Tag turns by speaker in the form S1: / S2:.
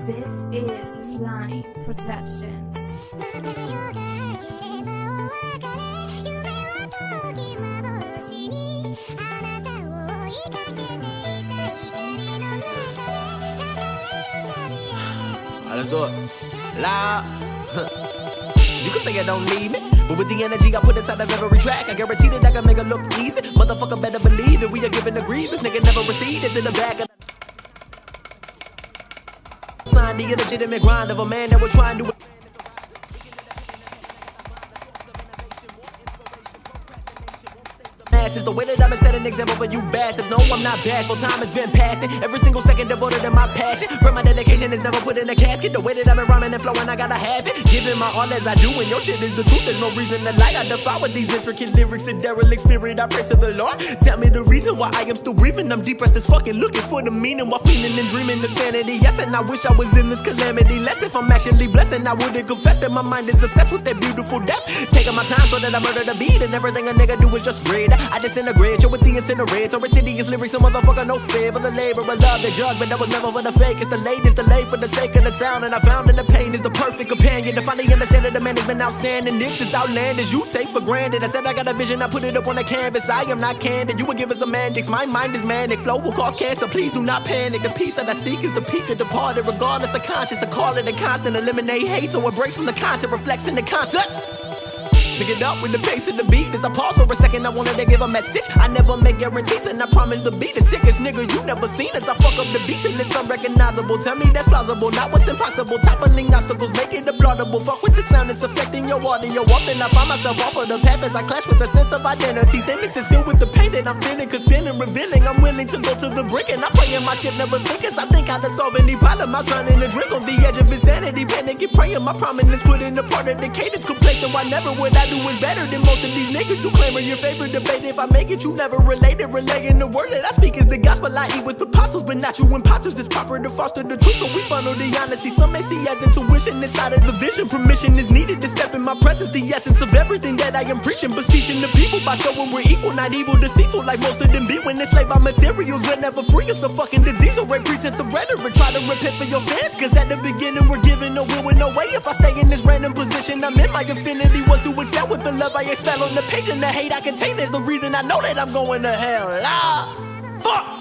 S1: This is Flying Productions.
S2: Let's do it. Loud. You can say I don't need me, but with the energy I put inside of every track, I guarantee that I can make it look easy. Motherfucker better believe it. We are giving the grievance. Nigga never receded to the back of the sign, the illegitimate grind of a man that was trying to. Is the way that I've been setting an example for you bastards. No, I'm not bashful, time has been passing. Every single second devoted to my passion. But my dedication is never put in a casket. The way that I've been rhyming and flowing, I gotta have it. Giving my all as I do, and your shit is the truth. There's no reason to lie. I defy with these intricate lyrics and derelict spirit. I pray to the Lord. Tell me the reason why I am still breathing. I'm depressed as fucking looking for the meaning while feeling and dreaming of sanity. Yes, and I wish I was in this calamity. Less if I'm actually blessed, and I wouldn't confess that my mind is obsessed with that beautiful death. Taking my time so that I murder the beat, and everything a nigga do is just great. I disintegrate, you with the incinerator. So insidious lyrics, a motherfucker, no fear for the labor of love they judge, but that was never for the fake. It's delayed for the sake of the sound, and I found that the pain is the perfect companion. To finally understand that the man has been outstanding. This is outlandish, you take for granted. I said I got a vision, I put it up on the canvas. I am not candid, you would give us semantics. My mind is manic, flow will cause cancer. Please do not panic. The peace that I seek is the peak of departed, regardless of conscience. I call it a constant, eliminate hate, so it breaks from the content, reflects in the concept. Pick it up with the pace of the beat. As I pause for a second, I wanted to give a message. I never make guarantees, and I promise to be the sickest nigga you never seen. As I fuck up the beat till it's unrecognizable. Tell me that's plausible, not what's impossible. Toppling obstacles, make it applaudable. Fuck with the sound, it's affecting your audio. Often I find myself off of the path as I clash with a sense of identity. Sentences filled with the pain that I'm feeling, concealing, revealing. I'm willing to go to the brink, and I'm praying my shit never sink. As I think how to solve any problem, I'm trying to drink on the edge of insanity. Panicking, praying my prominence, put in a part of the cadence. Complacent, why never would I do it better than most of these niggas? You claiming your favorite debate. If I make it, you never related. Relaying the word that I speak is the gospel. I eat with apostles, but not you imposters. It's proper to foster the truth, so we funnel the honesty. Some may see as intuition inside of the vision. Permission is needed to step in my presence. The essence of everything that I am preaching, beseeching the people by showing we're equal, not evil, deceitful like most of them be. When enslaved by materials, we're never free. It's a fucking disease or a pretense of rhetoric. Try to repent for your sins, cause at the beginning we're giving no will with no way. If I stay in this random position, I'm in. My infinity was to excel with the love I expel on the page, and the hate I contain is the reason I know that I'm going to hell. Ah, fuck.